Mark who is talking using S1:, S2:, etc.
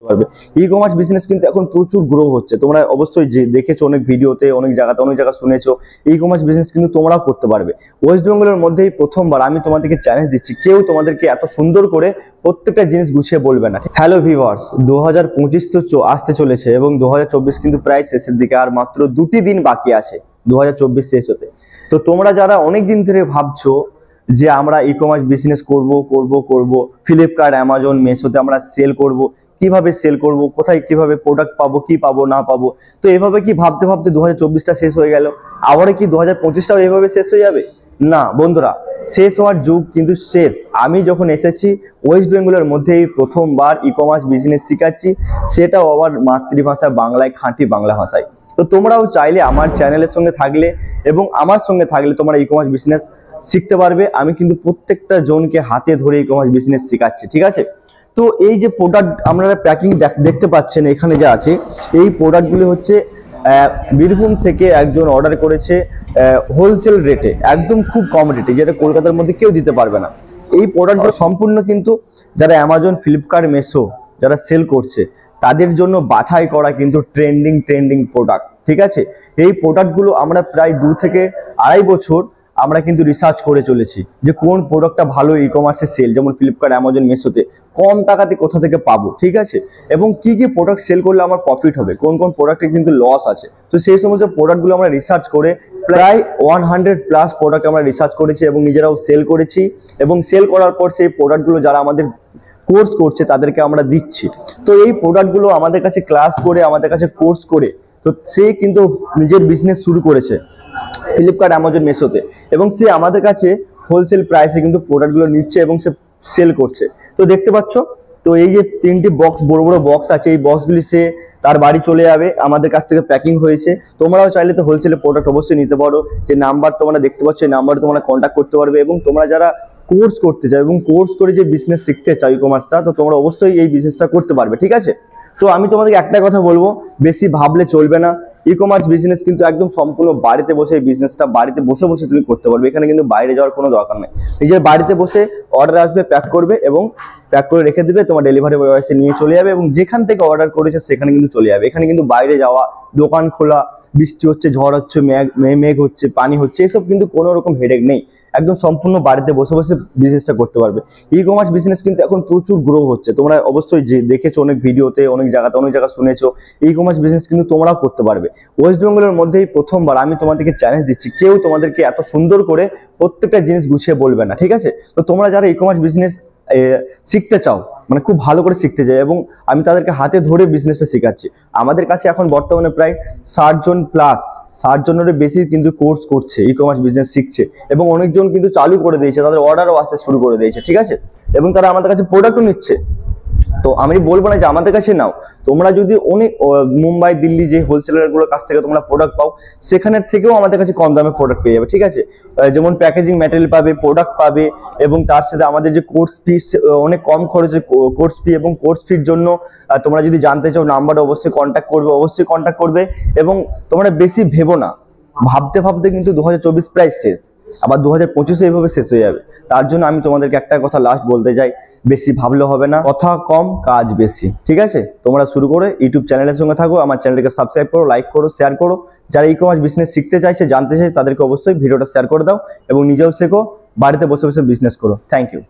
S1: পারবে। E commerce business কিন্তু এখন প্রচুর গ্রো হচ্ছে, তোমরা অবশ্যই যে দেখেছো অনেক ভিডিওতে, অনেক জায়গা শুনেছো। ই কমার্স বিজনেস কিন্তু তোমরাও করতে পারবে। ওয়েস্ট বেঙ্গলের মধ্যেই প্রথমবার আমি তোমাদেরকে চ্যালেঞ্জ দিচ্ছি, কেউ তোমাদেরকে এত সুন্দর করে প্রত্যেকটা জিনিস গুছিয়ে বলবে না। হ্যালো ভিউয়ার্স, 2025 তো আসতে চলেছে এবং 2024 কিন্তু প্রায় শেষের দিকে, আর মাত্র 2টি দিন বাকি আছে 2024 শেষ হতে। তো তোমরা যারা অনেক দিন ধরে ভাবছো যে আমরা ই কমার্স বিজনেস করব, ফ্লিপকার্ট, অ্যামাজন, মেসোতে আমরা সেল করব, কিভাবে সেল করব, কোথায় কিভাবে প্রোডাক্ট পাবো, কি পাবো না পাবো, তো এভাবে কি ভাবতে ভাবতে 2024টা শেষ হয়ে গেল, আবার কি 2025টাও এভাবে শেষ হয়ে যাবে? না বন্ধুরা, শেষ হওয়ার যুগ কিন্তু শেষ। আমি যখন এসেছি ওয়েস্ট বেঙ্গলের মধ্যেই প্রথমবার ই কমার্স বিজনেস শিখাচ্ছি, সেটাও আবার মাতৃভাষা বাংলায়, খাঁটি বাংলা ভাষায়। তো তোমরাও চাইলে আমার চ্যানেলের সঙ্গে থাকলে এবং আমার সঙ্গে থাকলে তোমরা ই কমার্স বিজনেস শিখতে পারবে। আমি কিন্তু প্রত্যেকটা জনকে হাতে ধরে ই কমার্স বিজনেস শেখাচ্ছি, ঠিক আছে? তো এই যে প্রোডাক্ট আপনারা প্যাকিং দেখতে পাচ্ছেন এখানে যা আছে, এই প্রোডাক্টগুলি হচ্ছে বীরভূম থেকে একজন অর্ডার করেছে হোলসেল রেটে, একদম খুব কম রেটে, যেটা কলকাতার মধ্যে কেউ দিতে পারবে না। এই প্রোডাক্টগুলো সম্পূর্ণ কিন্তু যারা অ্যামাজন, ফ্লিপকার্ট, মেসো যারা সেল করছে তাদের জন্য বাছাই করা কিন্তু ট্রেন্ডিং প্রোডাক্ট, ঠিক আছে? এই প্রোডাক্টগুলো আমরা প্রায় 2 থেকে 2.5 বছর আমরা কিন্তু রিসার্চ করে চলেছি যে কোন প্রোডাক্টটা ভালো ই কমার্সে সেল, যেমন ফ্লিপকার্ট, অ্যামাজন, মেসোতে কম টাকাতে কোথা থেকে পাবো, ঠিক আছে? এবং কি কি প্রোডাক্ট সেল করলে আমার প্রফিট হবে, কোন কোন প্রোডাক্টে কিন্তু লস আছে। তো সেই সমস্ত প্রোডাক্টগুলো আমরা রিসার্চ করে প্রায় 100+ প্রোডাক্ট আমরা রিসার্চ করেছি এবং নিজেরাও সেল করেছি, এবং সেল করার পর সেই প্রোডাক্টগুলো যারা আমাদের কোর্স করছে তাদেরকে আমরা দিচ্ছি। তো এই প্রোডাক্টগুলো আমাদের কাছে ক্লাস করে, আমাদের কাছে কোর্স করে, তো সে কিন্তু নিজের বিজনেস শুরু করেছে ফ্লিপকার্ট, অ্যামাজন, মেসোতে, এবং সে আমাদের কাছে হোলসেল প্রাইসে কিন্তু প্রোডাক্টগুলো নিচ্ছে এবং সে সেল করছে। তো দেখতে পাচ্ছ, তো এই যে 3টি বক্স, বড় বড় বক্স আছে, এই বক্সগুলি সে তার বাড়ি চলে যাবে, আমাদের কাছ থেকে প্যাকিং হয়েছে। তোমরাও চাইলে তো হোলসেলে প্রোডাক্ট অবশ্যই নিতে পারো। যে নাম্বার তোমরা দেখতে পাচ্ছ, এই নাম্বারে তোমরা কন্ট্যাক্ট করতে পারবে। এবং তোমরা যারা কোর্স করতে চাও এবং কোর্স করে যে বিজনেস শিখতে চাও ই কমার্সটা, তো তোমরা অবশ্যই এই বিজনেসটা করতে পারবে, ঠিক আছে? তো আমি তোমাদেরকে একটা কথা বলবো, বেশি ভাবলে চলবে না। ই কমার্স বিজনেস কিন্তু একদম সম্পূর্ণ বাড়িতে বসে, এই বিজনেসটা বাড়িতে বসে বসে তুমি করতে পারবে। এখানে কিন্তু বাইরে যাওয়ার কোনো দরকার নেই। নিজের বাড়িতে বসে অর্ডার আসবে, প্যাক করবে এবং প্যাক করে রেখে দিবে, তোমার ডেলিভারি বয় এসে নিয়ে চলে যাবে, এবং যেখান থেকে অর্ডার করেছে সেখানে কিন্তু চলে যাবে। এখানে কিন্তু বাইরে যাওয়া, দোকান খোলা, বৃষ্টি হচ্ছে, ঝড় হচ্ছে, মেঘ হচ্ছে, পানি হচ্ছে, এসব কিন্তু কোনো রকম হেডেক নেই। একদম সম্পূর্ণ বাড়িতে বসে বসে বিজনেসটা করতে পারবে। ই কমার্স বিজনেস কিন্তু এখন প্রচুর গ্রো হচ্ছে, তোমরা অবশ্যই যে দেখেছো অনেক ভিডিওতে, অনেক জায়গা শুনেছো। ই কমার্স বিজনেস কিন্তু তোমরাও করতে পারবে। ওয়েস্ট বেঙ্গলের মধ্যেই প্রথমবার আমি তোমাদেরকে চ্যালেঞ্জ দিচ্ছি, কেউ তোমাদেরকে এত সুন্দর করে প্রত্যেকটা জিনিস গুছিয়ে বলবে না, ঠিক আছে? তো তোমরা যারা ই কমার্স বিজনেস শিখতে চাও, মানে খুব ভালো করে শিখতে চাই, এবং আমি তাদেরকে হাতে ধরে বিজনেসটা শেখাচ্ছি। আমাদের কাছে এখন বর্তমানে প্রায় 60 জনেরও বেশি কিন্তু কোর্স করছে, ই কমার্স বিজনেস শিখছে, এবং অনেকজন কিন্তু চালু করে দিয়েছে, তাদের অর্ডারও আসতে শুরু করে দিয়েছে, ঠিক আছে? এবং তারা আমাদের কাছে প্রোডাক্টও নিচ্ছে। তো আমি বলবো না যে আমাদের কাছে নাও, তোমরা যদি অনেক মুম্বাই, দিল্লি যে হোলসেলার গুলোর কাছ থেকে তোমরা প্রোডাক্ট পাও, সেখানের থেকেও আমাদের কাছে কম দামে প্রোডাক্ট পেয়ে যাবে, ঠিক আছে? যেমন প্যাকেজিং ম্যাটেরিয়াল পাবে, প্রোডাক্ট পাবে, এবং তার সাথে আমাদের যে কোর্স ফি, অনেক কম খরচে কোর্স ফি, এবং কোর্স ফির জন্য তোমরা যদি জানতে চাও নাম্বার অবশ্যই কন্ট্যাক্ট করবে। এবং তোমরা বেশি ভেবো না, ভাবতে ভাবতে কিন্তু 2024 প্রায় শেষ, আবার 2025 এইভাবে শেষ হয়ে যাবে। তার জন্য আমি তোমাদেরকে একটা কথা লাস্ট বলতে চাই, বেশি ভাবলে হবে না, কথা কম কাজ বেশি, ঠিক আছে? তোমরা শুরু করে ইউটিউব চ্যানেলের সঙ্গে থাকো, আমার চ্যানেলকে সাবস্ক্রাইব করো, লাইক করো, শেয়ার করো। যারা ই কমার্স বিজনেস শিখতে চাইছে, জানতে চাই, তাদেরকে অবশ্যই ভিডিওটা শেয়ার করে দাও, এবং নিজেও শেখো, বাড়িতে বসে বসে বিজনেস করো। Thank you.